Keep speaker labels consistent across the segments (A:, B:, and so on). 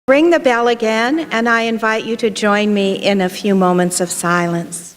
A: Ring the bell again, and I invite you to join me in a few moments of silence.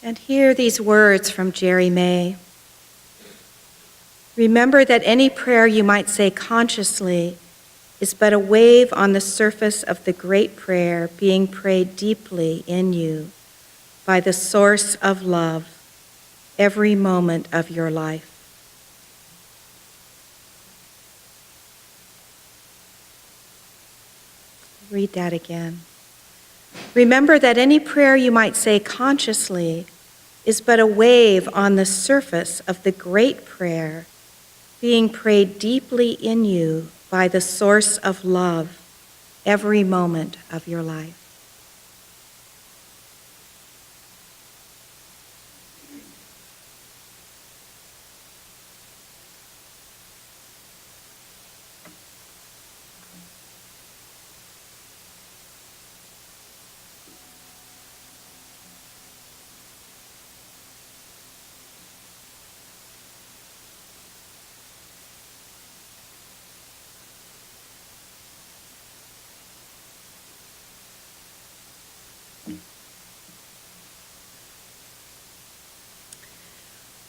A: And hear these words from Jerry May. Remember that any prayer you might say consciously is but a wave on the surface of the great prayer being prayed deeply in you by the source of love every moment of your life. Read that again. Remember that any prayer you might say consciously is but a wave on the surface of the great prayer being prayed deeply in you by the source of love every moment of your life.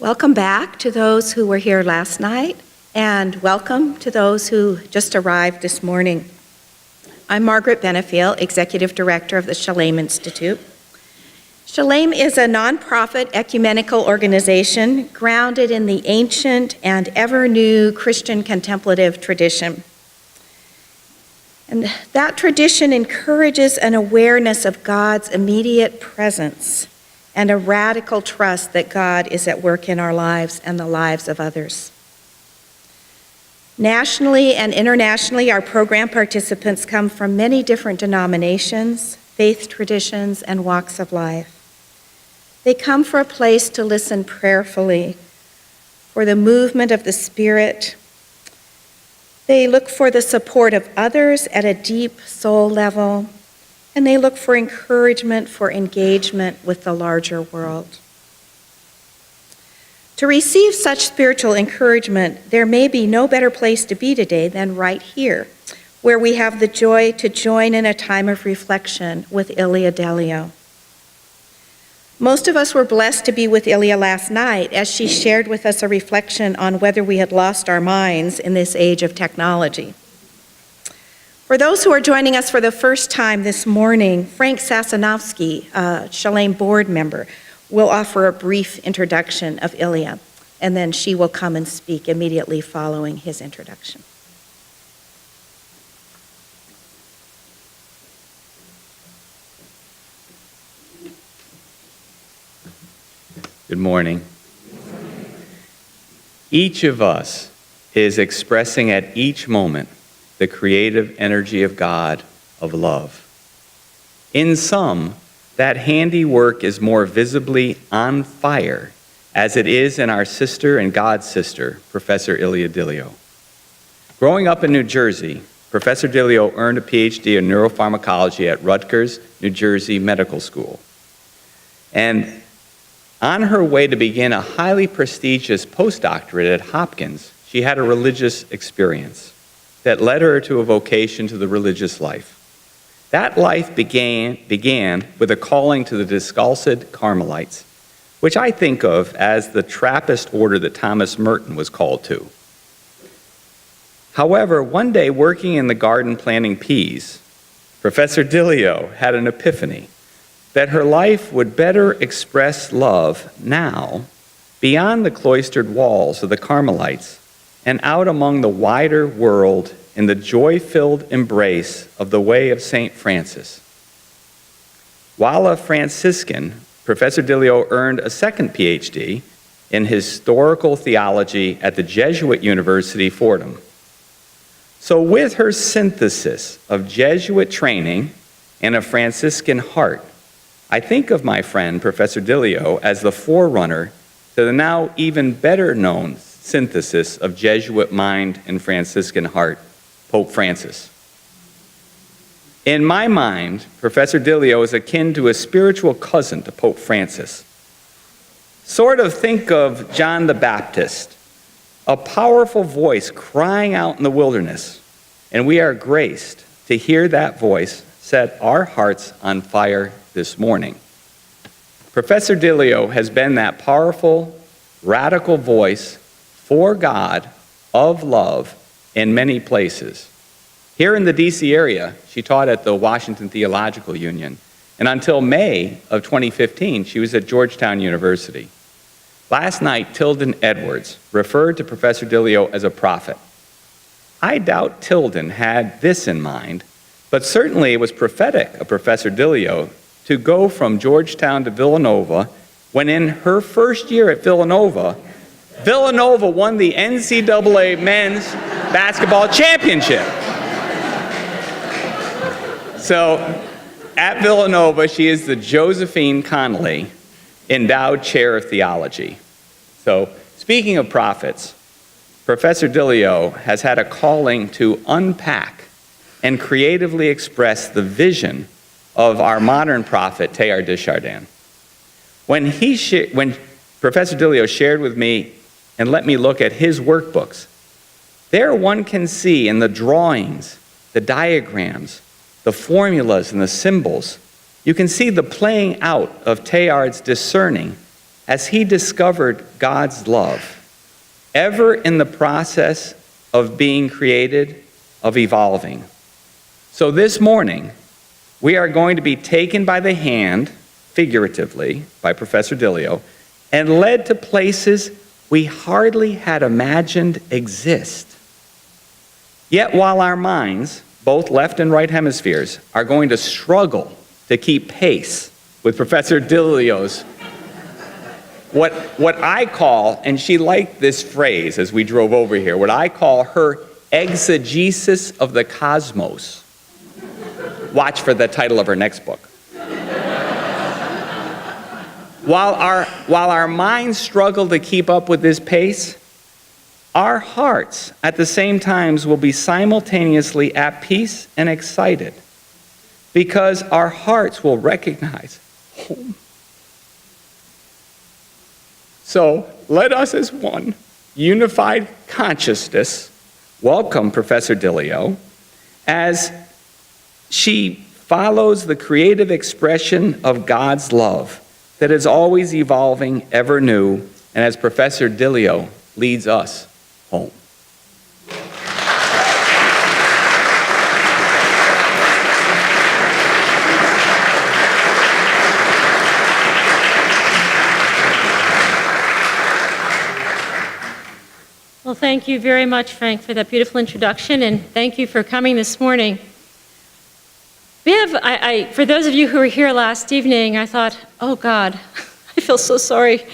A: Welcome back to those who were here last night, and welcome to those who just arrived this morning. I'm Margaret Benefiel, Executive Director of the Shalem Institute. Shalem is a nonprofit ecumenical organization grounded in the ancient and ever-new Christian contemplative tradition. And that tradition encourages an awareness of God's immediate presence and a radical trust that God is at work in our lives and the lives of others. Nationally and internationally, our program participants come from many different denominations, faith traditions, and walks of life. They come for a place to listen prayerfully, for the movement of the Spirit. They look for the support of others at a deep soul level, and they look for encouragement for engagement with the larger world. To receive such spiritual encouragement, there may be no better place to be today than right here, where we have the joy to join in a time of reflection with Ilia Delio. Most of us were blessed to be with Ilia last night as she shared with us a reflection on whether we had lost our minds in this age of technology. For those who are joining us for the first time this morning, Frank Sasanovsky, a Shalem board member, will offer a brief introduction of Ilia, and then she will come and speak immediately following his introduction.
B: Good morning. Each of us is expressing at each moment the creative energy of God, of love. In some, that handiwork is more visibly on fire, as it is in our sister and God's sister, Professor Ilia Delio. Growing up in New Jersey, Professor Delio earned a PhD in neuropharmacology at Rutgers, New Jersey Medical School. And on her way to begin a highly prestigious postdoctorate at Hopkins, she had a religious experience that led her to a vocation to the religious life. That life began with a calling to the Discalced Carmelites, which I think of as the Trappist order that Thomas Merton was called to. However, one day working in the garden planting peas, Professor Delio had an epiphany that her life would better express love now beyond the cloistered walls of the Carmelites and out among the wider world in the joy-filled embrace of the way of St. Francis. While a Franciscan, Professor Delio earned a second PhD in historical theology at the Jesuit University, Fordham. So with her synthesis of Jesuit training and a Franciscan heart, I think of my friend, Professor Delio, as the forerunner to the now even better known synthesis of Jesuit mind and Franciscan heart, Pope Francis. In my mind, Professor Delio is akin to a spiritual cousin to Pope Francis. Sort of think of John the Baptist, a powerful voice crying out in the wilderness, and we are graced to hear that voice set our hearts on fire this morning. Professor Delio has been that powerful, radical voice for God of love in many places. Here in the D.C. area, she taught at the Washington Theological Union, and until May of 2015, she was at Georgetown University. Last night, Tilden Edwards referred to Professor Delio as a prophet. I doubt Tilden had this in mind, but certainly it was prophetic of Professor Delio to go from Georgetown to Villanova when in her first year at Villanova won the NCAA men's basketball championship. So at Villanova, she is the Josephine Connolly Endowed Chair of Theology. So speaking of prophets, Professor Delio has had a calling to unpack and creatively express the vision of our modern prophet, Teilhard de Chardin. When Professor Delio shared with me and let me look at his workbooks, there one can see in the drawings, the diagrams, the formulas and the symbols, you can see the playing out of Teilhard's discerning as he discovered God's love, ever in the process of being created, of evolving. So this morning, we are going to be taken by the hand, figuratively, by Professor Delio, and led to places we hardly had imagined exist. Yet while our minds, both left and right hemispheres, are going to struggle to keep pace with Professor Delio's, what I call, and she liked this phrase as we drove over here, what I call her exegesis of the cosmos. Watch for the title of her next book. While our minds struggle to keep up with this pace, our hearts at the same times will be simultaneously at peace and excited, because our hearts will recognize home. So let us as one unified consciousness welcome Professor Delio as she follows the creative expression of God's love that is always evolving, ever new, and as Professor Delio leads us home.
C: Well, thank you very much, Frank, for that beautiful introduction, and thank you for coming this morning. We have, for those of you who were here last evening, I thought, oh God, I feel so sorry. It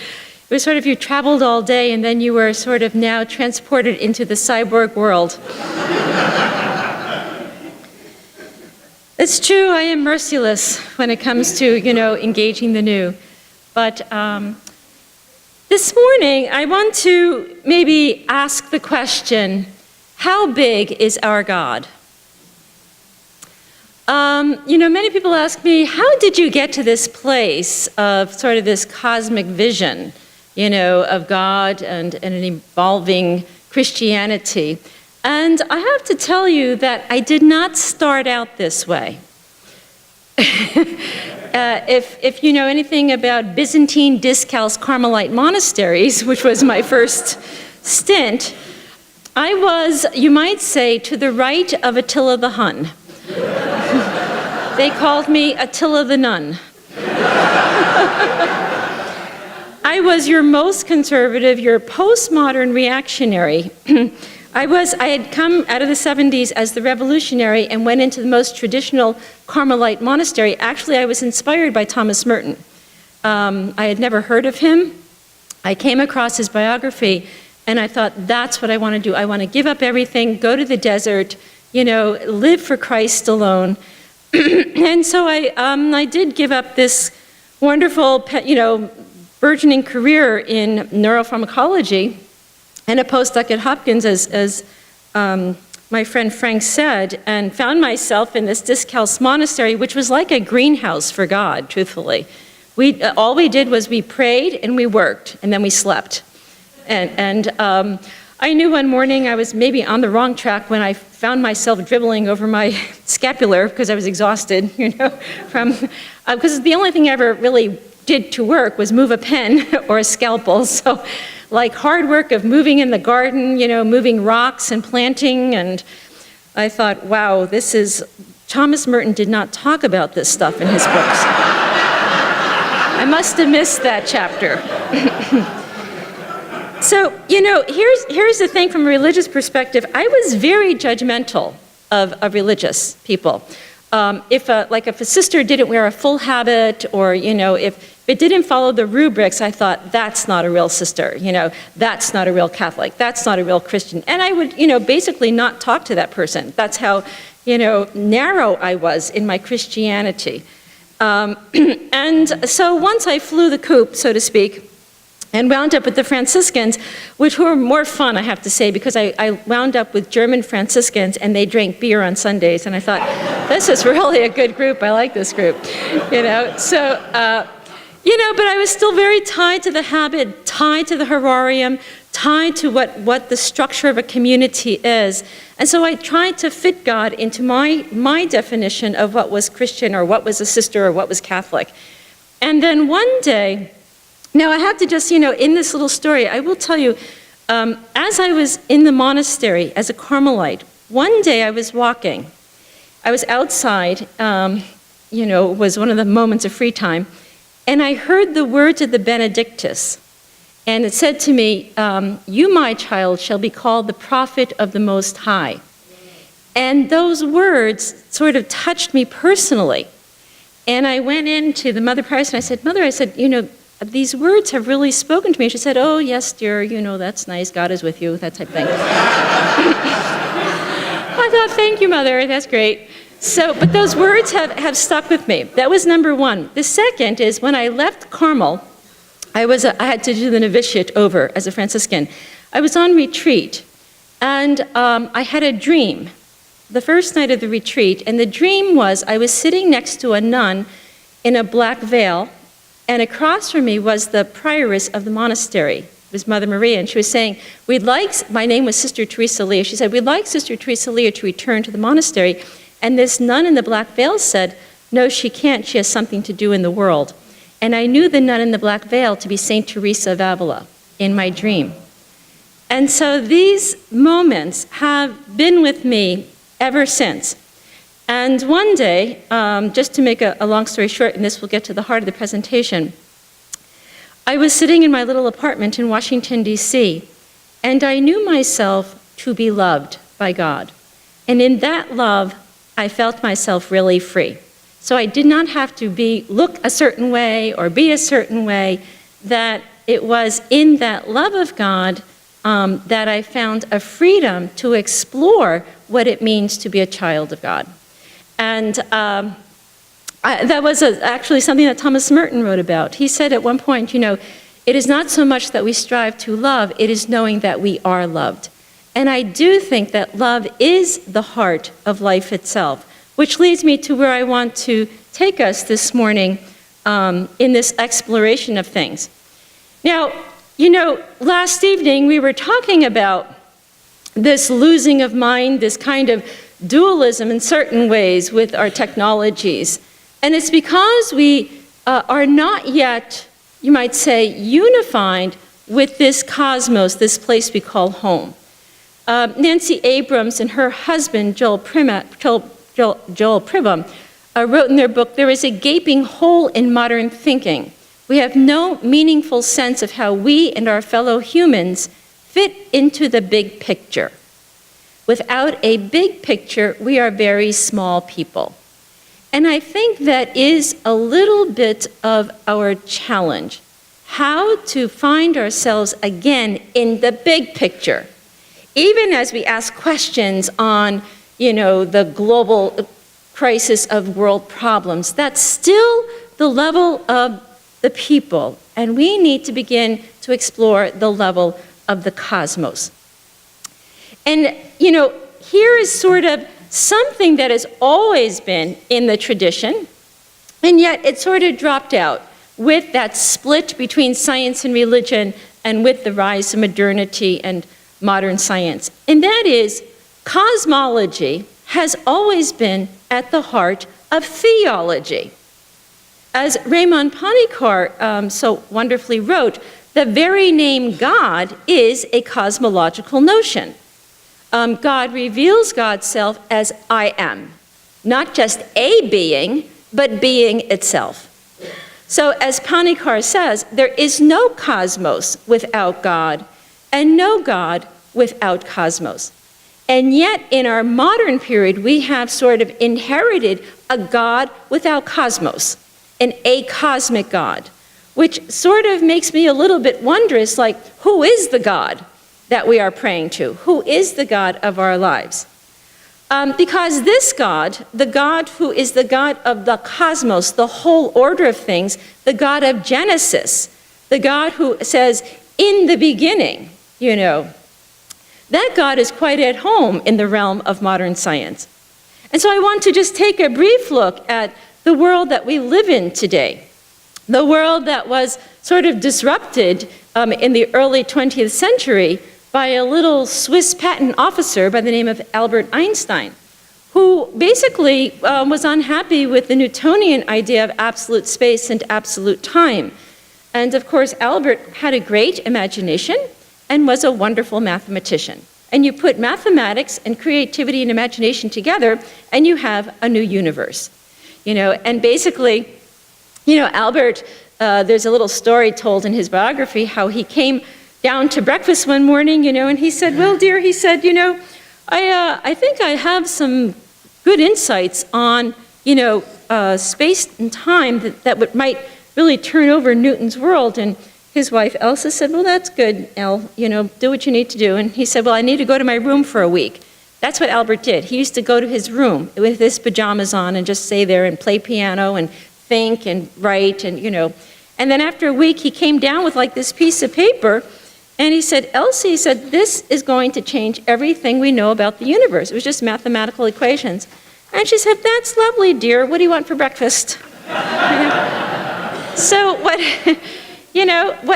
C: was sort of you traveled all day and then you were sort of now transported into the cyborg world. It's true, I am merciless when it comes to, engaging the new. But this morning, I want to maybe ask the question, how big is our God? Many people ask me, how did you get to this place of sort of this cosmic vision, of God and an evolving Christianity? And I have to tell you that I did not start out this way. if you know anything about Byzantine Discalced Carmelite monasteries, which was my first stint, I was, you might say, to the right of Attila the Hun. They called me Attila the Nun. I was your most conservative, your postmodern reactionary. I had come out of the 70s as the revolutionary and went into the most traditional Carmelite monastery. Actually, I was inspired by Thomas Merton. I had never heard of him. I came across his biography, and I thought, that's what I want to do. I want to give up everything, go to the desert, live for Christ alone. And so I did give up this wonderful, burgeoning career in neuropharmacology and a postdoc at Hopkins, as my friend Frank said, and found myself in this Discalced monastery, which was like a greenhouse for God, truthfully. All we did was we prayed and we worked, and then we slept. And I knew one morning I was maybe on the wrong track when I found myself dribbling over my scapular because I was exhausted, because the only thing I ever really did to work was move a pen or a scalpel. So like hard work of moving in the garden, moving rocks and planting. And I thought, wow, Thomas Merton did not talk about this stuff in his books. I must have missed that chapter. So, here's the thing from a religious perspective. I was very judgmental of religious people. If a sister didn't wear a full habit, or if it didn't follow the rubrics, I thought, that's not a real sister. That's not a real Catholic. That's not a real Christian. And I would, basically not talk to that person. That's how, narrow I was in my Christianity. And so once I flew the coop, so to speak, and wound up with the Franciscans, which were more fun, I have to say, because I wound up with German Franciscans, and they drank beer on Sundays, and I thought, this is really a good group. I like this group, So, but I was still very tied to the habit, tied to the horarium, tied to what the structure of a community is. And so I tried to fit God into my definition of what was Christian, or what was a sister, or what was Catholic. And then one day, now I have to just, in this little story, I will tell you, as I was in the monastery as a Carmelite, one day I was walking. I was outside, it was one of the moments of free time, and I heard the words of the Benedictus. And it said to me, you, my child, shall be called the prophet of the Most High. And those words sort of touched me personally. And I went into the Mother Prioress and I said, Mother, these words have really spoken to me. She said, oh, yes, dear, that's nice. God is with you, that type of thing. I thought, thank you, Mother, that's great. But those words have stuck with me. That was number one. The second is when I left Carmel, I had to do the novitiate over as a Franciscan. I was on retreat, and I had a dream the first night of the retreat, and the dream was I was sitting next to a nun in a black veil, and across from me was the prioress of the monastery. It was Mother Maria, and she was saying, my name was Sister Teresa Ilia. She said, we'd like Sister Teresa Ilia to return to the monastery. And this nun in the black veil said, no, she can't. She has something to do in the world. And I knew the nun in the black veil to be Saint Teresa of Avila in my dream. And so these moments have been with me ever since. And one day, just to make a long story short, and this will get to the heart of the presentation, I was sitting in my little apartment in Washington, D.C., and I knew myself to be loved by God. And in that love, I felt myself really free. So I did not have to look a certain way or be a certain way, that it was in that love of God that I found a freedom to explore what it means to be a child of God. And that was actually something that Thomas Merton wrote about. He said at one point, it is not so much that we strive to love, it is knowing that we are loved. And I do think that love is the heart of life itself, which leads me to where I want to take us this morning in this exploration of things. Now, last evening we were talking about this losing of mind, this kind of dualism in certain ways with our technologies. And it's because we are not yet, you might say, unified with this cosmos, this place we call home. Nancy Abrams and her husband, Joel Pribham, wrote in their book, "There is a gaping hole in modern thinking. We have no meaningful sense of how we and our fellow humans fit into the big picture. Without a big picture, we are very small people." And I think that is a little bit of our challenge, how to find ourselves again in the big picture. Even as we ask questions on, the global crisis of world problems, that's still the level of the people, and we need to begin to explore the level of the cosmos. And, here is sort of something that has always been in the tradition, and yet it sort of dropped out with that split between science and religion and with the rise of modernity and modern science. And that is, cosmology has always been at the heart of theology. As Raymond Panikar so wonderfully wrote, the very name God is a cosmological notion. God reveals God's self as I am, not just a being, but being itself. So as Panikar says, there is no cosmos without God, and no God without cosmos. And yet, in our modern period, we have sort of inherited a God without cosmos, an acosmic God, which sort of makes me a little bit wondrous, like, who is the God that we are praying to? Who is the God of our lives? Because this God, the God who is the God of the cosmos, the whole order of things, the God of Genesis, the God who says, in the beginning, that God is quite at home in the realm of modern science. And so I want to just take a brief look at the world that we live in today, the world that was sort of disrupted in the early 20th century by a little Swiss patent officer by the name of Albert Einstein, who basically was unhappy with the Newtonian idea of absolute space and absolute time. And of course, Albert had a great imagination and was a wonderful mathematician. And you put mathematics and creativity and imagination together, and you have a new universe. And basically, Albert, there's a little story told in his biography how he came down to breakfast one morning, and he said, "Well, dear," he said, I think I have some good insights on, space and time that might really turn over Newton's world." And his wife, Elsa, said, "Well, that's good, El, do what you need to do." And he said, "Well, I need to go to my room for a week." That's what Albert did. He used to go to his room with his pajamas on and just stay there and play piano and think and write and. And then after a week, he came down with like this piece of paper, and he said, "Elsie," he said, "this is going to change everything we know about the universe." It was just mathematical equations. And she said, "That's lovely, dear. What do you want for breakfast?" So what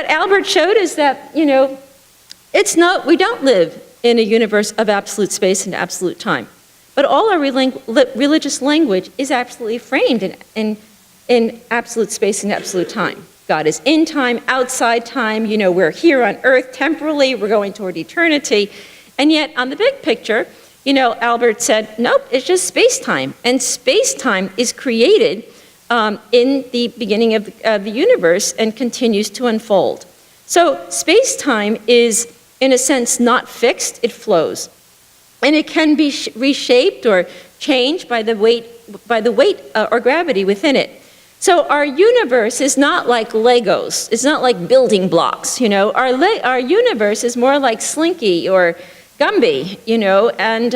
C: Albert showed is that, we don't live in a universe of absolute space and absolute time. But all our religious language is absolutely framed in absolute space and absolute time. God is in time, outside time, we're here on earth temporally, we're going toward eternity. And yet, on the big picture, Albert said, nope, it's just space-time. And space-time is created in the beginning of the universe and continues to unfold. So space-time is, in a sense, not fixed, it flows. And it can be reshaped or changed by the weight or gravity within it. So our universe is not like Legos. It's not like building blocks, Our universe is more like Slinky or Gumby, and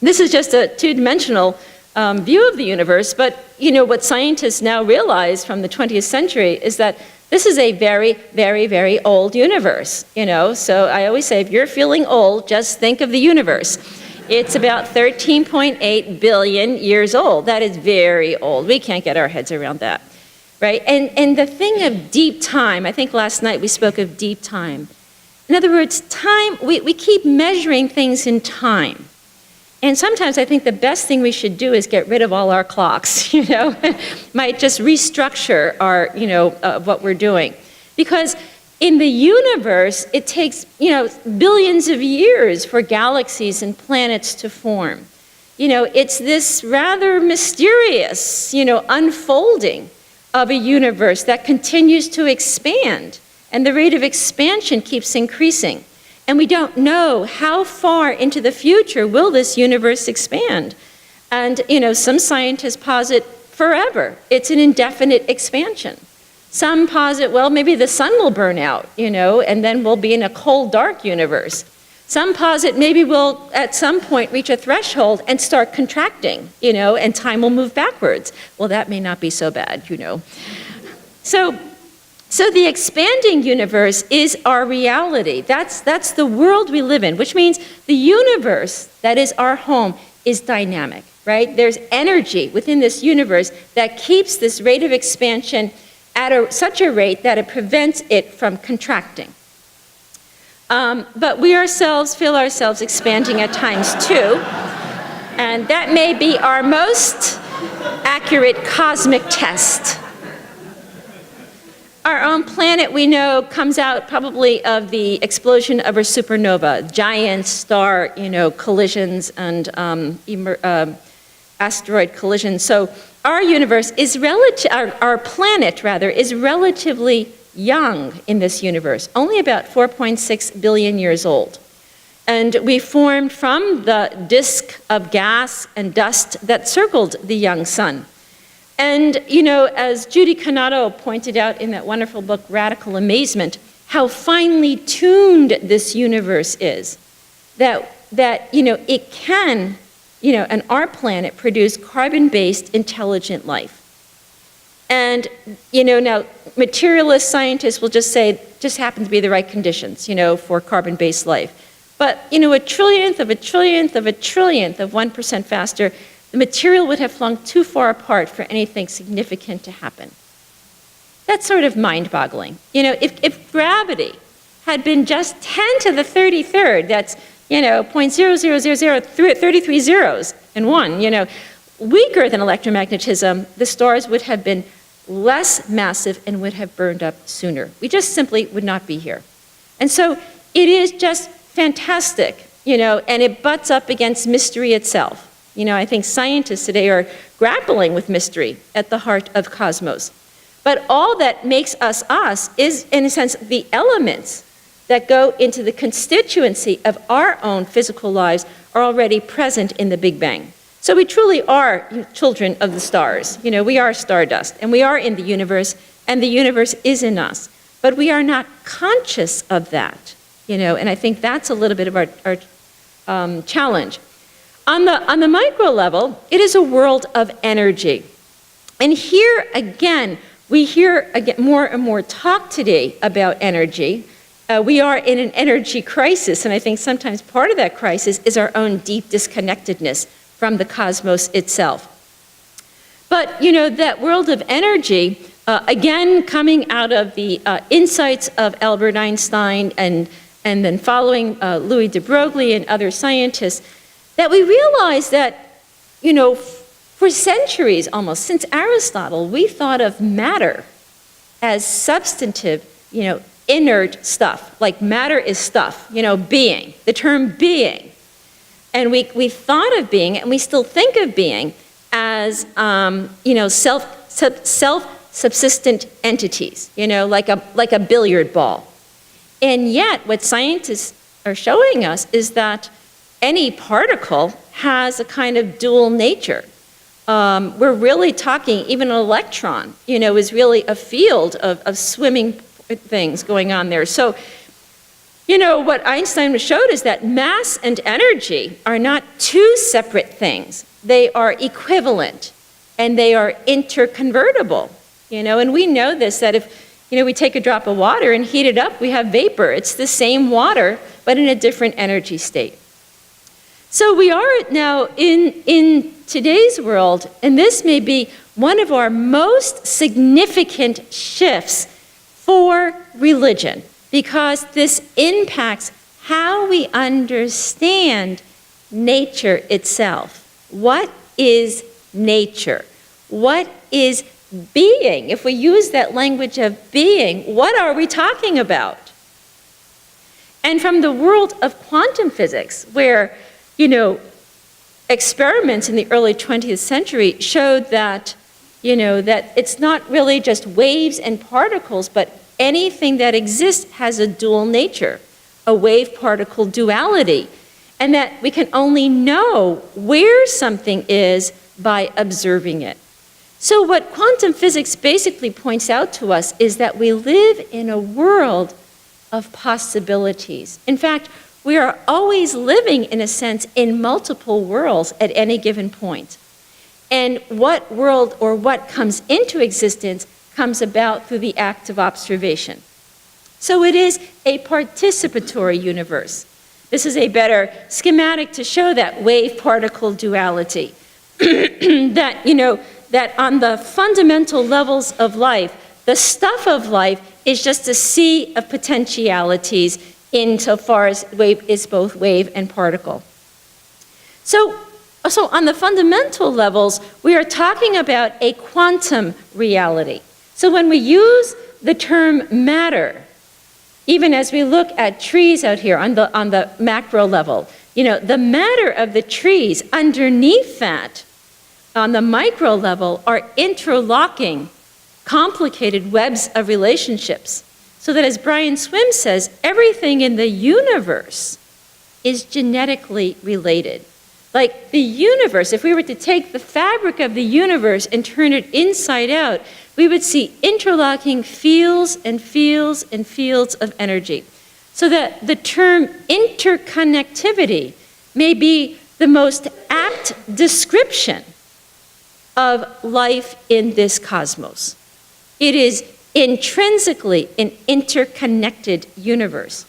C: this is just a two-dimensional view of the universe. But, what scientists now realize from the 20th century is that this is a very, very, very old universe, So I always say, if you're feeling old, just think of the universe. It's about 13.8 billion years old. That is very old. We can't get our heads around that, right? And the thing of deep time, I think last night we spoke of deep time. In other words, time, we keep measuring things in time. And sometimes I think the best thing we should do is get rid of all our clocks, might just restructure our, what we're doing. Because in the universe, it takes, billions of years for galaxies and planets to form. It's this rather mysterious, unfolding of a universe that continues to expand, and the rate of expansion keeps increasing. And we don't know how far into the future will this universe expand. And, some scientists posit forever. It's an indefinite expansion. Some posit, well, maybe the sun will burn out, and then we'll be in a cold, dark universe. Some posit maybe we'll at some point reach a threshold and start contracting, and time will move backwards. Well, that may not be so bad, So the expanding universe is our reality. That's the world we live in, which means the universe that is our home is dynamic, right? There's energy within this universe that keeps this rate of expansion at such a rate that it prevents it from contracting. But we ourselves feel ourselves expanding at times too, and that may be our most accurate cosmic test. Our own planet, we know, comes out probably of the explosion of a supernova, giant star, collisions and asteroid collisions. So our universe is our planet rather, is relatively young in this universe, only about 4.6 billion years old. And we formed from the disk of gas and dust that circled the young sun. And, as Judy Cannato pointed out in that wonderful book, Radical Amazement, how finely tuned this universe is, that it can, and our planet produce carbon-based intelligent life. And, now materialist scientists will just say, just happen to be the right conditions, for carbon-based life. But, a trillionth of a trillionth of a trillionth of 1% faster, the material would have flung too far apart for anything significant to happen. That's sort of mind-boggling. If gravity had been just 10 to the 33rd, that's, 0.0000, 33 zeros and 1, weaker than electromagnetism, the stars would have been less massive and would have burned up sooner. We just simply would not be here. And so it is just fantastic, and it butts up against mystery itself. I think scientists today are grappling with mystery at the heart of cosmos. But all that makes us us is, in a sense, the elements that go into the constituency of our own physical lives are already present in the Big Bang. So we truly are children of the stars. We are stardust, and we are in the universe, and the universe is in us. But we are not conscious of that, and I think that's a little bit of our challenge. On the micro level, it is a world of energy. And here, again, we hear more and more talk today about energy. We are in an energy crisis, and I think sometimes part of that crisis is our own deep disconnectedness from the cosmos itself. But, that world of energy, again, coming out of the insights of Albert Einstein and then following Louis de Broglie and other scientists, that we realize that, for centuries almost, since Aristotle, we thought of matter as substantive, inert stuff. Like matter is stuff, being, the term being. And we thought of being, and we still think of being, as, self-subsistent entities, like a billiard ball. And yet, what scientists are showing us is that any particle has a kind of dual nature. We're really talking, even an electron, is really a field of swimming things going on there. So, what Einstein showed is that mass and energy are not two separate things. They are equivalent, and they are interconvertible, and we know this, that if, we take a drop of water and heat it up, we have vapor. It's the same water, but in a different energy state. So we are now in today's world, and this may be one of our most significant shifts for religion, because this impacts how we understand nature itself? What is nature? What is being? If we use that language of being, what are we talking about? And from the world of quantum physics, where, experiments in the early 20th century showed that, that it's not really just waves and particles, but anything that exists has a dual nature, a wave-particle duality, and that we can only know where something is by observing it. So what quantum physics basically points out to us is that we live in a world of possibilities. In fact, we are always living, in a sense, in multiple worlds at any given point. And what world or what comes into existence comes about through the act of observation. So it is a participatory universe. This is a better schematic to show that wave-particle duality. That on the fundamental levels of life, the stuff of life is just a sea of potentialities insofar as wave is both wave and particle. So on the fundamental levels, we are talking about a quantum reality. So when we use the term matter, even as we look at trees out here on the macro level, the matter of the trees underneath that, on the micro level, are interlocking, complicated webs of relationships. So that, as Brian Swim says, everything in the universe is genetically related. Like the universe, if we were to take the fabric of the universe and turn it inside out, we would see interlocking fields and fields and fields of energy. So that the term interconnectivity may be the most apt description of life in this cosmos. It is intrinsically an interconnected universe.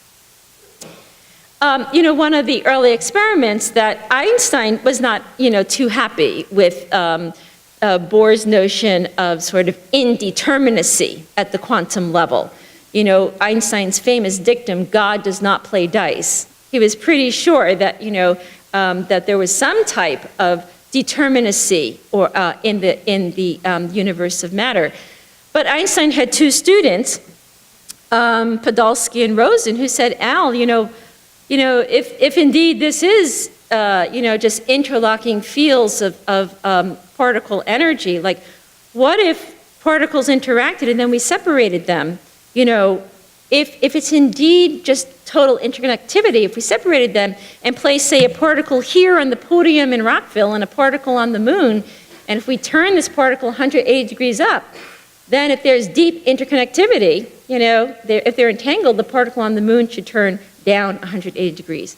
C: One of the early experiments that Einstein was not, too happy with Bohr's notion of sort of indeterminacy at the quantum level. Einstein's famous dictum, "God does not play dice." He was pretty sure that, that there was some type of determinacy or in the universe of matter. But Einstein had two students, Podolsky and Rosen, who said, "Al, if indeed this is, just interlocking fields of particle energy, like what if particles interacted and then we separated them? If it's indeed just total interconnectivity, if we separated them and placed, say, a particle here on the podium in Rockville and a particle on the moon, and if we turn this particle 180 degrees up, then if there's deep interconnectivity, if they're entangled, the particle on the moon should turn down 180 degrees.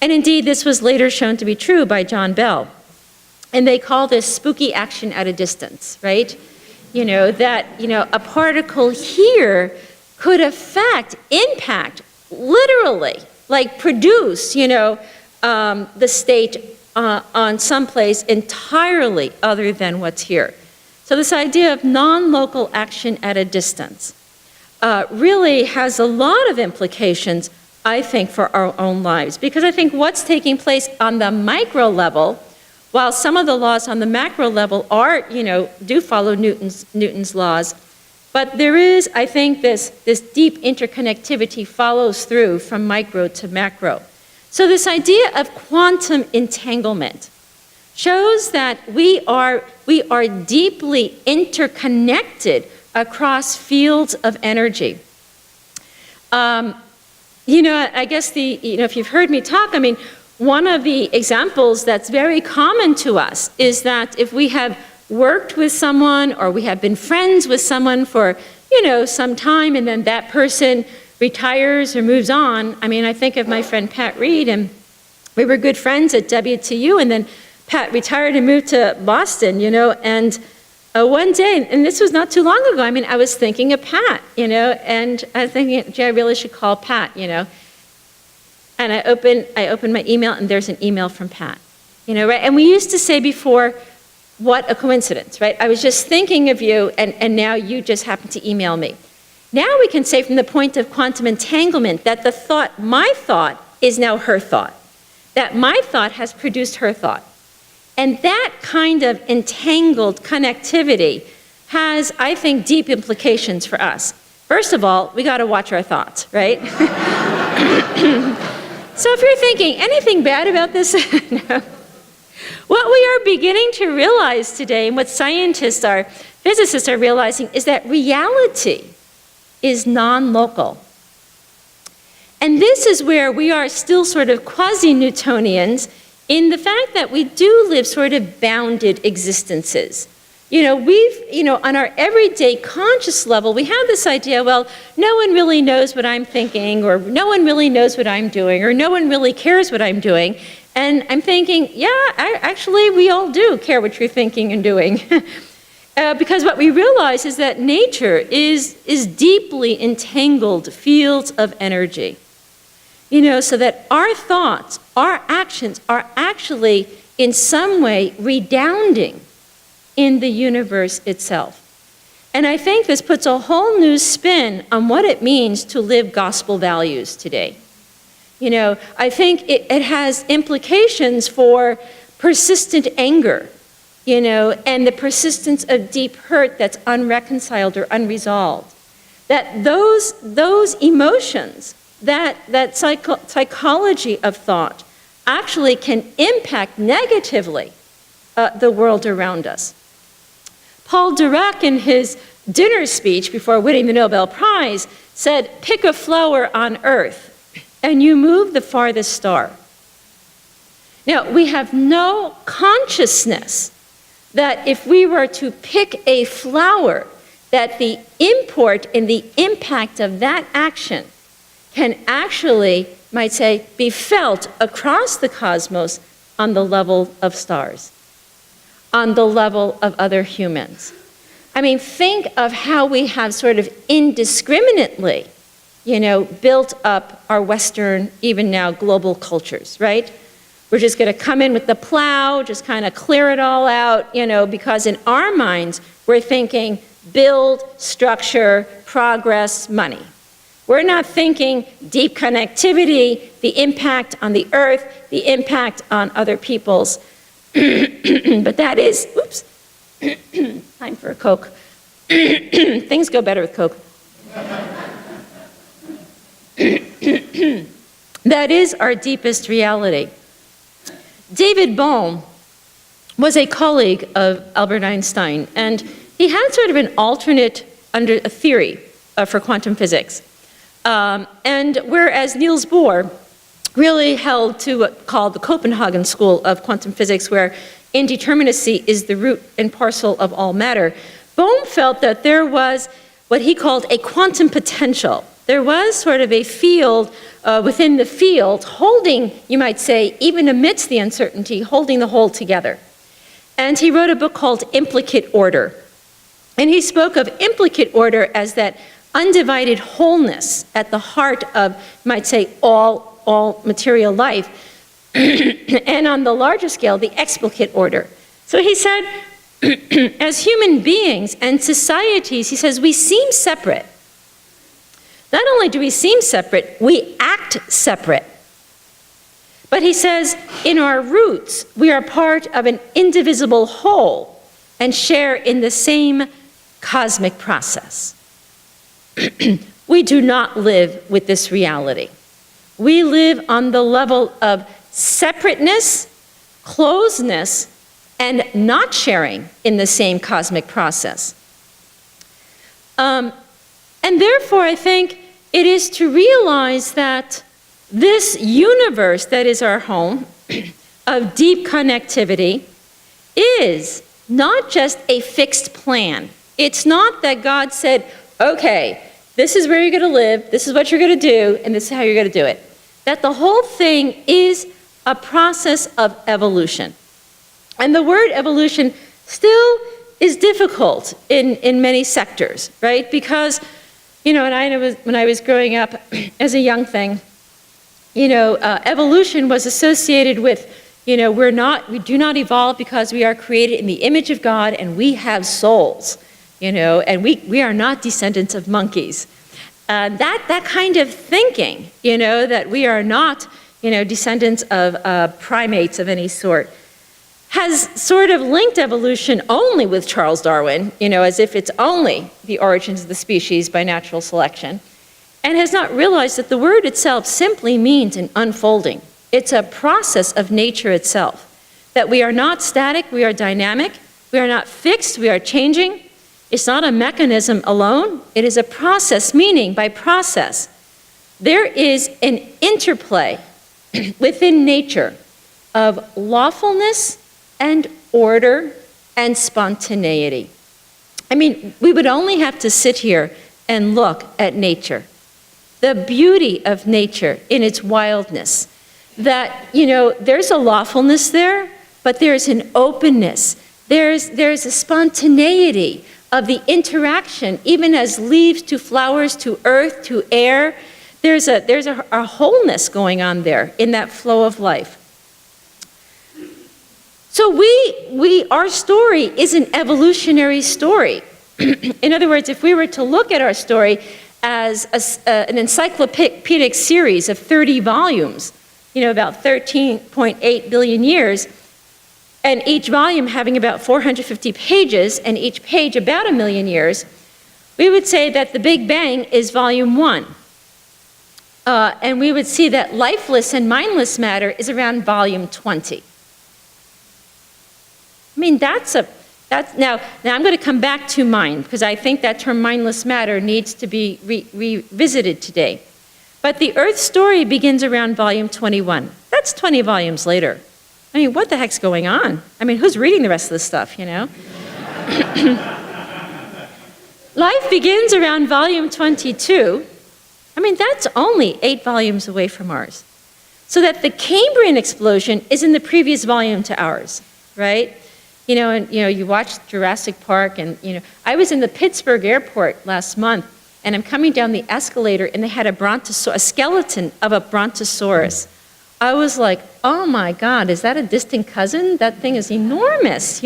C: And indeed, this was later shown to be true by John Bell. And they call this spooky action at a distance, right? A particle here could impact, literally, like produce, the state on some place entirely other than what's here. So this idea of non-local action at a distance really has a lot of implications, I think, for our own lives. Because I think what's taking place on the micro level, while some of the laws on the macro level are, do follow Newton's laws, but there is, I think, this deep interconnectivity follows through from micro to macro. So this idea of quantum entanglement shows that we are deeply interconnected across fields of energy. I guess if you've heard me talk, one of the examples that's very common to us is that if we have worked with someone or we have been friends with someone for, some time, and then that person retires or moves on. I think of my friend Pat Reed, and we were good friends at WTU, and then Pat retired and moved to Boston, and one day, and this was not too long ago, I was thinking of Pat, and I was thinking, gee, I really should call Pat, and I opened my email, and there's an email from Pat, right? And we used to say before, what a coincidence, right? I was just thinking of you, and now you just happen to email me. Now we can say from the point of quantum entanglement that my thought is now her thought. that my thought has produced her thought. And that kind of entangled connectivity has, I think, deep implications for us. First of all, we got to watch our thoughts, right? So if you're thinking, anything bad about this? No. What we are beginning to realize today, and what physicists are realizing, is that reality is non-local. And this is where we are still sort of quasi-Newtonians in the fact that we do live sort of bounded existences. On our everyday conscious level, we have this idea, well, no one really knows what I'm thinking, or no one really knows what I'm doing, or no one really cares what I'm doing. And I'm thinking, actually, we all do care what you're thinking and doing. Because what we realize is that nature is deeply entangled fields of energy. So that our thoughts, our actions are actually in some way redounding in the universe itself. And I think this puts a whole new spin on what it means to live gospel values today. I think it has implications for persistent anger, and the persistence of deep hurt that's unreconciled or unresolved. That those emotions, that psychology of thought actually can impact negatively the world around us. Paul Dirac, in his dinner speech before winning the Nobel Prize, said, "Pick a flower on earth, and you move the farthest star." Now, we have no consciousness that if we were to pick a flower, that the import and the impact of that action can actually, might say, be felt across the cosmos on the level of stars, on the level of other humans. I mean, think of how we have sort of indiscriminately, built up our Western, even now global cultures, right? We're just going to come in with the plow, just kind of clear it all out, because in our minds, we're thinking build, structure, progress, money. We're not thinking deep connectivity, the impact on the earth, the impact on other peoples. But that is, time for a Coke. Things go better with Coke. That is our deepest reality. David Bohm was a colleague of Albert Einstein, and he had sort of an alternate a theory for quantum physics. And whereas Niels Bohr really held to what's called the Copenhagen School of Quantum Physics, where indeterminacy is the root and parcel of all matter, Bohm felt that there was what he called a quantum potential. There was sort of a field within the field holding, you might say, even amidst the uncertainty, holding the whole together. And he wrote a book called Implicit Order. And he spoke of implicit order as that undivided wholeness at the heart of, you might say, all material life. And on the larger scale, the explicit order. So he said, as human beings and societies, he says, we seem separate. Not only do we seem separate, we act separate. But he says, in our roots, we are part of an indivisible whole and share in the same cosmic process. We do not live with this reality. We live on the level of separateness, closeness, and not sharing in the same cosmic process. And therefore, I think it is to realize that this universe that is our home of deep connectivity is not just a fixed plan. It's not that God said, okay, this is where you're going to live, this is what you're going to do, and this is how you're going to do it. That the whole thing is a process of evolution. And the word evolution still is difficult in many sectors, right? Because, when I was growing up as a young thing, evolution was associated with, we do not evolve because we are created in the image of God and we have souls, and we are not descendants of monkeys. That kind of thinking, that we are not, descendants of primates of any sort, has sort of linked evolution only with Charles Darwin, as if it's only the origins of the species by natural selection, and has not realized that the word itself simply means an unfolding. It's a process of nature itself, that we are not static, we are dynamic, we are not fixed, we are changing. It's not a mechanism alone, it is a process, meaning by process, there is an interplay within nature of lawfulness and order and spontaneity. I mean, we would only have to sit here and look at nature. The beauty of nature in its wildness, that, there's a lawfulness there, but there's an openness. There's a spontaneity of the interaction, even as leaves to flowers, to earth, to air. There's a wholeness going on there in that flow of life. So our story is an evolutionary story. In other words, if we were to look at our story as an encyclopedic series of 30 volumes, about 13.8 billion years, and each volume having about 450 pages, and each page about 1 million years, we would say that the Big Bang is volume 1. And we would see that lifeless and mindless matter is around volume 20. I mean, now I'm going to come back to mind, because I think that term mindless matter needs to be revisited today. But the Earth story begins around volume 21. That's 20 volumes later. I mean, what the heck's going on? I mean, who's reading the rest of this stuff, Life begins around volume 22. I mean, that's only 8 volumes away from ours. So that the Cambrian explosion is in the previous volume to ours, right? You watch Jurassic Park, and, I was in the Pittsburgh airport last month, and I'm coming down the escalator, and they had a skeleton of a brontosaurus. I was like, oh my God, is that a distant cousin? That thing is enormous,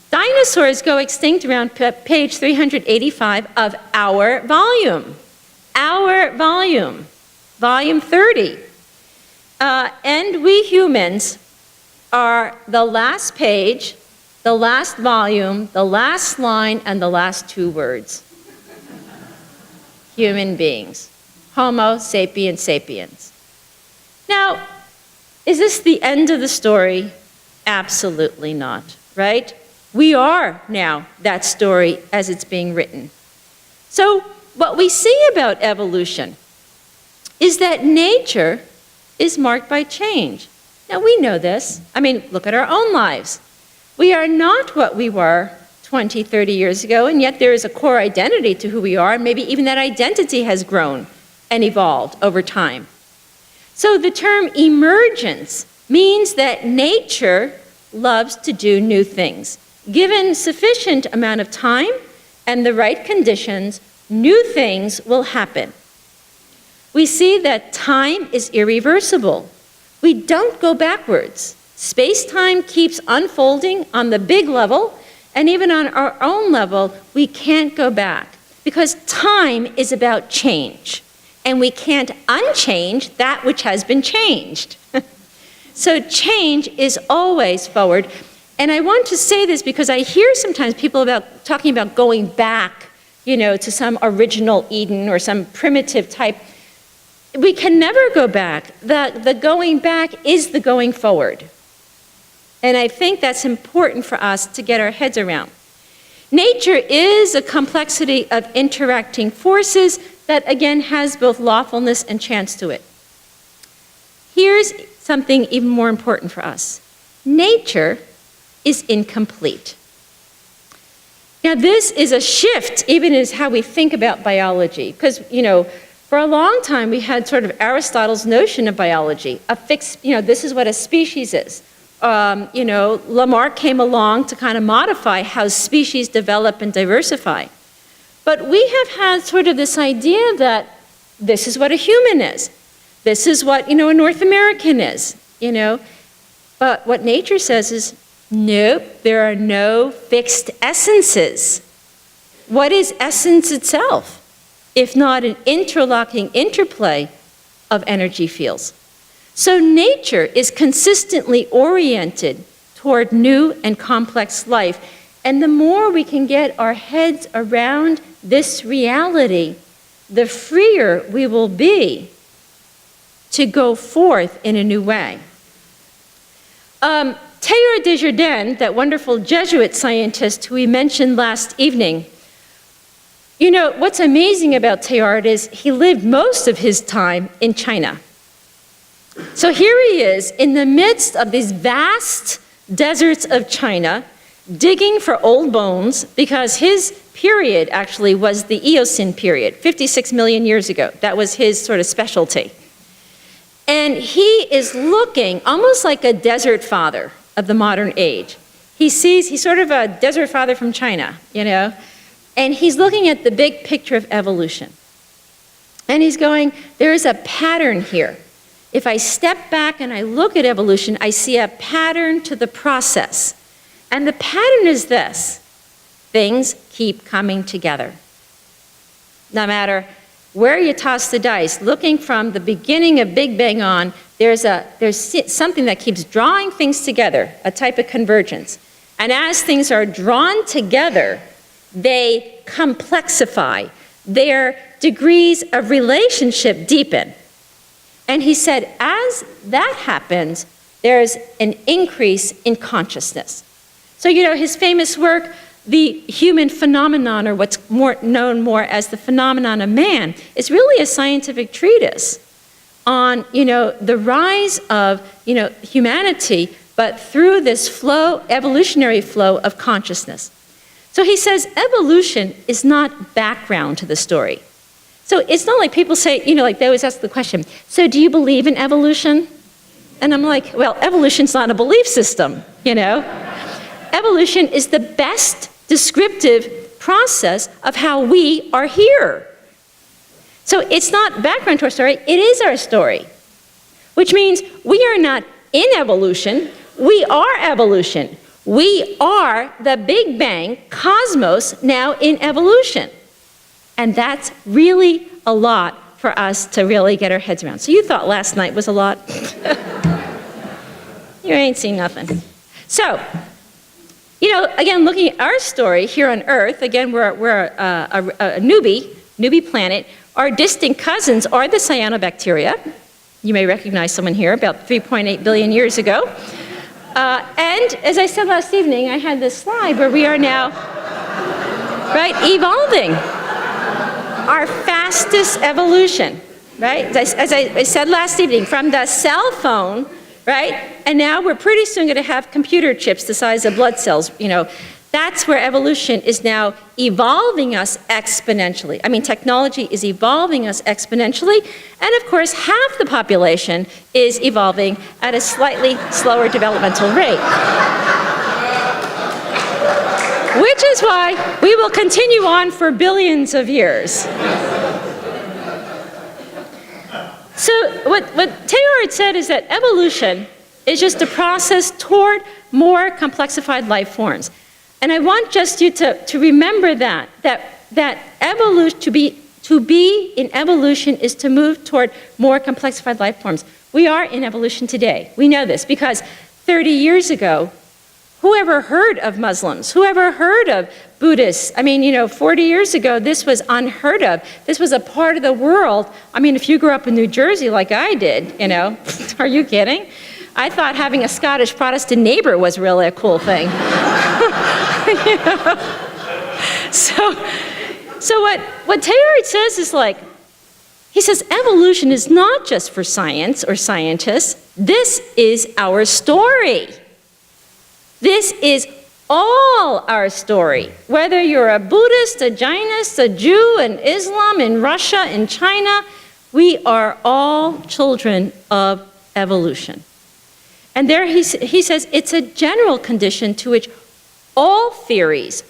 C: Dinosaurs go extinct around page 385 of our volume. Volume 30. And we humans are the last page, the last volume, the last line, and the last 2 words. Human beings. Homo sapiens sapiens. Now, is this the end of the story? Absolutely not, right? We are now that story as it's being written. So what we see about evolution is that nature is marked by change. Now, we know this. I mean, look at our own lives. We are not what we were 20, 30 years ago, and yet there is a core identity to who we are. Maybe even that identity has grown and evolved over time. So the term emergence means that nature loves to do new things. Given sufficient amount of time and the right conditions, new things will happen. We see that time is irreversible. We don't go backwards. Space-time keeps unfolding on the big level, and even on our own level, we can't go back, because time is about change, and we can't unchange that which has been changed. So change is always forward. And I want to say this because I hear sometimes people talking about going back, to some original Eden or some primitive type. We can never go back. The going back is the going forward. And I think that's important for us to get our heads around. Nature is a complexity of interacting forces that, again, has both lawfulness and chance to it. Here's something even more important for us. Nature is incomplete. Now, this is a shift, even as how we think about biology, because, for a long time we had sort of Aristotle's notion of biology, a fixed, this is what a species is. Lamarck came along to kind of modify how species develop and diversify. But we have had sort of this idea that this is what a human is. This is what, a North American is, But what nature says is, nope, there are no fixed essences. What is essence itself, if not an interlocking interplay of energy fields. So nature is consistently oriented toward new and complex life. And the more we can get our heads around this reality, the freer we will be to go forth in a new way. Teilhard de Chardin, that wonderful Jesuit scientist who we mentioned last evening, you know, what's amazing about Teilhard is he lived most of his time in China. So here he is in the midst of these vast deserts of China, digging for old bones, because his period actually was the Eocene period, 56 million years ago. That was his sort of specialty. And he is looking almost like a desert father of the modern age. He's sort of a desert father from China, you know, and he's looking at the big picture of evolution. And he's going, there is a pattern here. If I step back and I look at evolution, I see a pattern to the process. And the pattern is this: things keep coming together. No matter where you toss the dice, looking from the beginning of Big Bang on, there's something that keeps drawing things together, a type of convergence. And as things are drawn together, they complexify. Their degrees of relationship deepen. And he said, as that happens, there's an increase in consciousness. So, you know, his famous work, The Human Phenomenon, or what's known more as the phenomenon of man, is really a scientific treatise on, you know, the rise of, you know, humanity, but through this flow, evolutionary flow of consciousness. So he says evolution is not background to the story. So it's not like people say, you know, like they always ask the question, so do you believe in evolution? And I'm like, well, evolution's not a belief system, you know? Evolution is the best descriptive process of how we are here. So it's not background to our story, it is our story. Which means we are not in evolution, we are evolution. We are the Big Bang cosmos now in evolution. And that's really a lot for us to really get our heads around. So you thought last night was a lot? You ain't seen nothing. So, you know, again, looking at our story here on Earth, again, we're a newbie planet. Our distant cousins are the cyanobacteria. You may recognize someone here about 3.8 billion years ago. And as I said last evening, I had this slide where we are now, right, evolving. Our fastest evolution, right? As I said last evening, from the cell phone, right? And now we're pretty soon going to have computer chips the size of blood cells, you know. That's where evolution is now evolving us exponentially. I mean, technology is evolving us exponentially, and of course, half the population is evolving at a slightly slower developmental rate. Which is why we will continue on for billions of years. So what Teilhard said is that evolution is just a process toward more complexified life forms. And I want just you to remember that evolution, to be in evolution is to move toward more complexified life forms. We are in evolution today. We know this because 30 years ago, who ever heard of Muslims? Who ever heard of Buddhists? I mean, you know, 40 years ago, this was unheard of. This was a part of the world. I mean, if you grew up in New Jersey like I did, you know, are you kidding? I thought having a Scottish Protestant neighbor was really a cool thing. You know? So what Teilhard says is like, he says evolution is not just for science or scientists. This is our story. This is all our story. Whether you're a Buddhist, a Jainist, a Jew, an Islam, in Russia, in China, we are all children of evolution. And there he says it's a general condition to which all theories,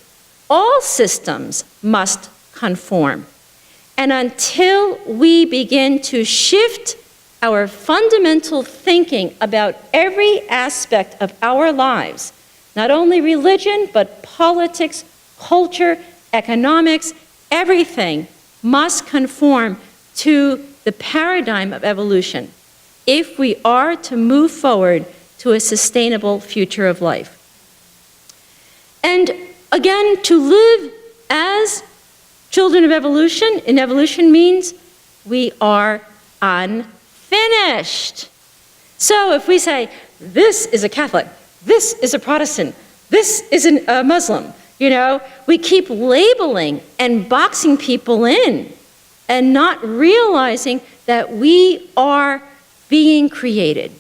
C: all systems must conform. And until we begin to shift our fundamental thinking about every aspect of our lives, not only religion, but politics, culture, economics, everything must conform to the paradigm of evolution if we are to move forward to a sustainable future of life. And again, to live as children of evolution in evolution means we are unfinished. So if we say, this is a Catholic, this is a Protestant, this is a Muslim, we keep labeling and boxing people in and not realizing that we are being created,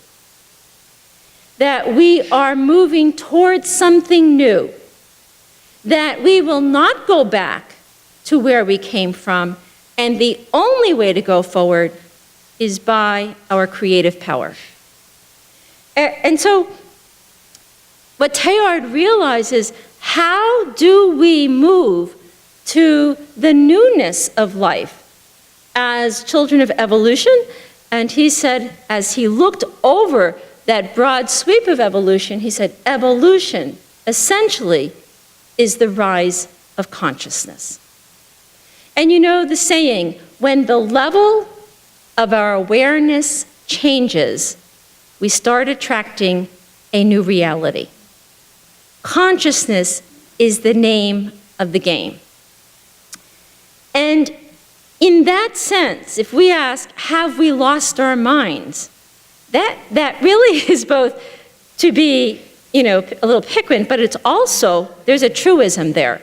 C: that we are moving towards something new, that we will not go back to where we came from, and the only way to go forward is by our creative power. And so what Teilhard realizes, how do we move to the newness of life as children of evolution? And he said, as he looked over that broad sweep of evolution, he said, evolution essentially is the rise of consciousness. And the saying, when the level of our awareness changes, we start attracting a new reality. Consciousness is the name of the game. And in that sense, if we ask, have we lost our minds? That really is both to be, a little piquant, but it's also, there's a truism there.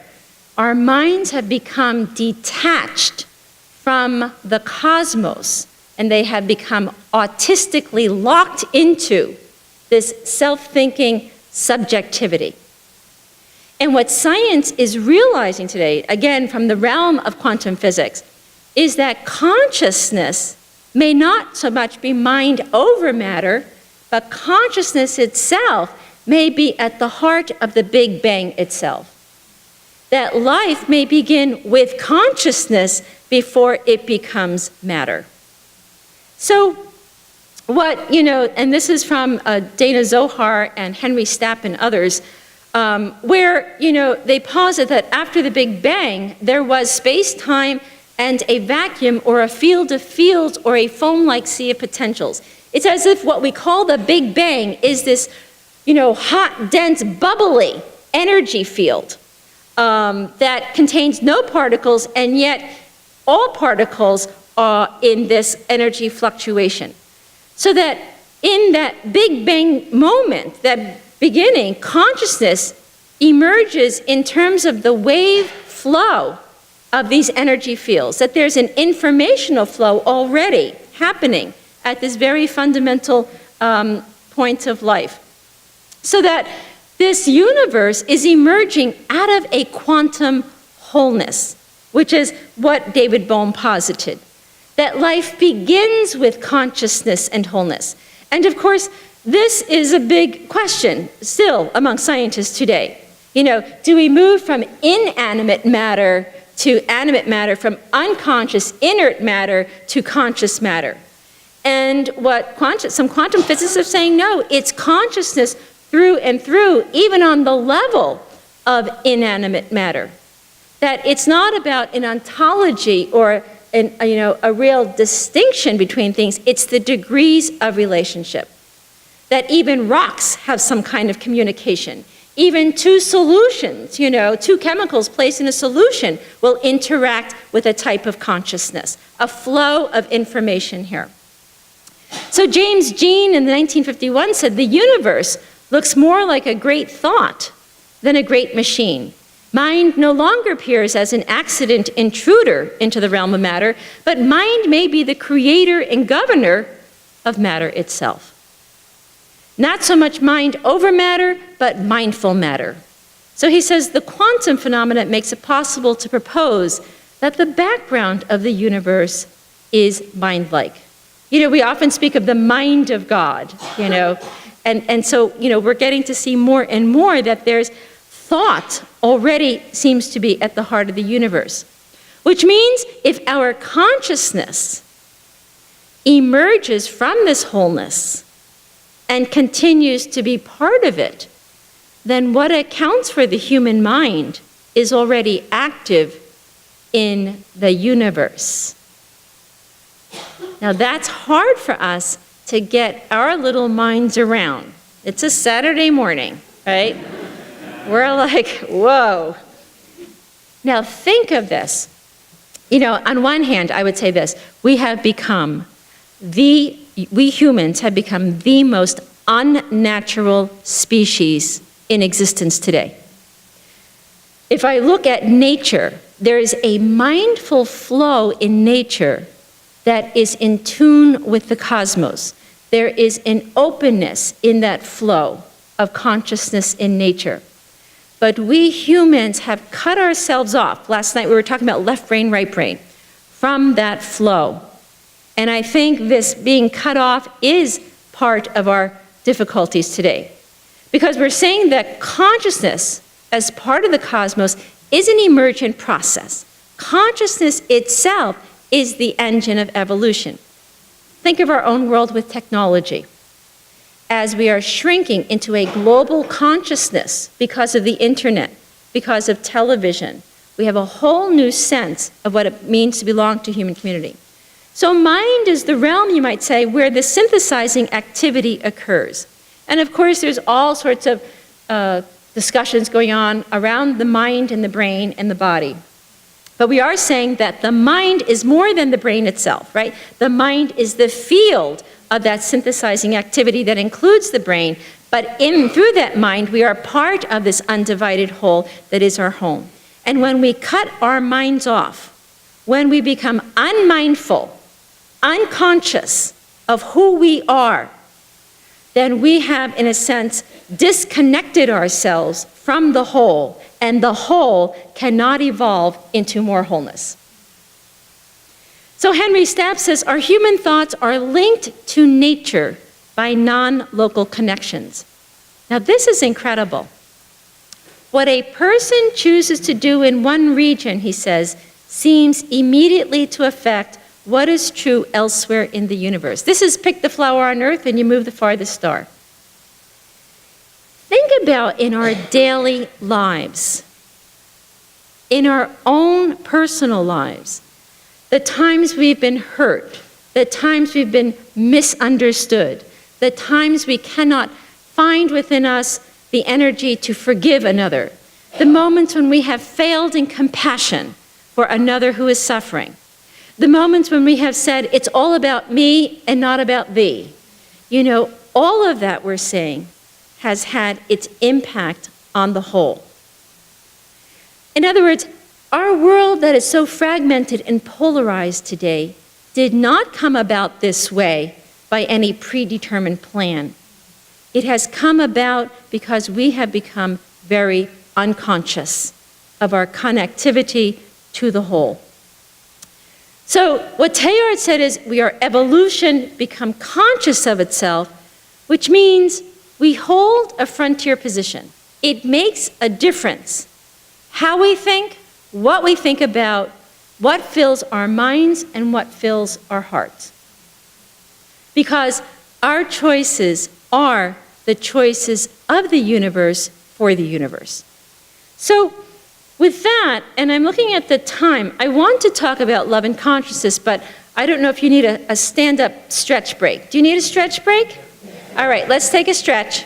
C: Our minds have become detached from the cosmos, and they have become autistically locked into this self-thinking subjectivity. And what science is realizing today, again from the realm of quantum physics, is that consciousness may not so much be mind over matter, but consciousness itself may be at the heart of the Big Bang itself. That life may begin with consciousness before it becomes matter. So what, and this is from Dana Zohar and Henry Stapp and others, where, they posit that after the Big Bang, there was space-time and a vacuum or a field of fields or a foam-like sea of potentials. It's as if what we call the Big Bang is this, hot, dense, bubbly energy field that contains no particles, and yet all particles are in this energy fluctuation. So that in that Big Bang moment, that beginning, consciousness emerges in terms of the wave flow of these energy fields, that there's an informational flow already happening at this very fundamental point of life. So that this universe is emerging out of a quantum wholeness, which is what David Bohm posited, that life begins with consciousness and wholeness. And of course, this is a big question still among scientists today. Do we move from inanimate matter to animate matter, from unconscious inert matter to conscious matter? And what some quantum physicists are saying, no, it's consciousness through and through, even on the level of inanimate matter. That it's not about an ontology or a real distinction between things, it's the degrees of relationship. That even rocks have some kind of communication. Even two solutions, two chemicals placed in a solution will interact with a type of consciousness, a flow of information here. So James Jean in 1951 said, the universe looks more like a great thought than a great machine. Mind no longer appears as an accident intruder into the realm of matter, but mind may be the creator and governor of matter itself. Not so much mind over matter, but mindful matter. So he says the quantum phenomenon makes it possible to propose that the background of the universe is mind-like. We often speak of the mind of God, and so, we're getting to see more and more that there's thought already seems to be at the heart of the universe. Which means if our consciousness emerges from this wholeness and continues to be part of it, then what accounts for the human mind is already active in the universe. Now that's hard for us to get our little minds around. It's a Saturday morning, right? We're like, whoa. Now think of this. On one hand, I would say this. We humans have become the most unnatural species in existence today. If I look at nature, there is a mindful flow in nature that is in tune with the cosmos. There is an openness in that flow of consciousness in nature. But we humans have cut ourselves off. Last night we were talking about left brain, right brain, from that flow. And I think this being cut off is part of our difficulties today. Because we're saying that consciousness, as part of the cosmos, is an emergent process. Consciousness itself is the engine of evolution. Think of our own world with technology. As we are shrinking into a global consciousness because of the internet, because of television, we have a whole new sense of what it means to belong to human community. So mind is the realm, you might say, where the synthesizing activity occurs. And of course, there's all sorts of discussions going on around the mind and the brain and the body. But we are saying that the mind is more than the brain itself, right? The mind is the field of that synthesizing activity that includes the brain, but through that mind, we are part of this undivided whole that is our home. And when we cut our minds off, when we become unmindful, unconscious of who we are, then we have, in a sense, disconnected ourselves from the whole, and the whole cannot evolve into more wholeness. So Henry Stapp says, our human thoughts are linked to nature by non-local connections. Now this is incredible. What a person chooses to do in one region, he says, seems immediately to affect what is true elsewhere in the universe. This is pick the flower on earth and you move the farthest star. Think about in our daily lives, in our own personal lives, the times we've been hurt, the times we've been misunderstood, the times we cannot find within us the energy to forgive another, the moments when we have failed in compassion for another who is suffering, the moments when we have said, it's all about me and not about thee. All of that we're saying has had its impact on the whole. In other words, our world that is so fragmented and polarized today did not come about this way by any predetermined plan. It has come about because we have become very unconscious of our connectivity to the whole. So what Teilhard said is our evolution become conscious of itself, which means we hold a frontier position. It makes a difference how we think, what we think about, what fills our minds and what fills our hearts. Because our choices are the choices of the universe for the universe. So with that, and I'm looking at the time, I want to talk about love and consciousness, but I don't know if you need a stand-up stretch break. Do you need a stretch break? All right, let's take a stretch.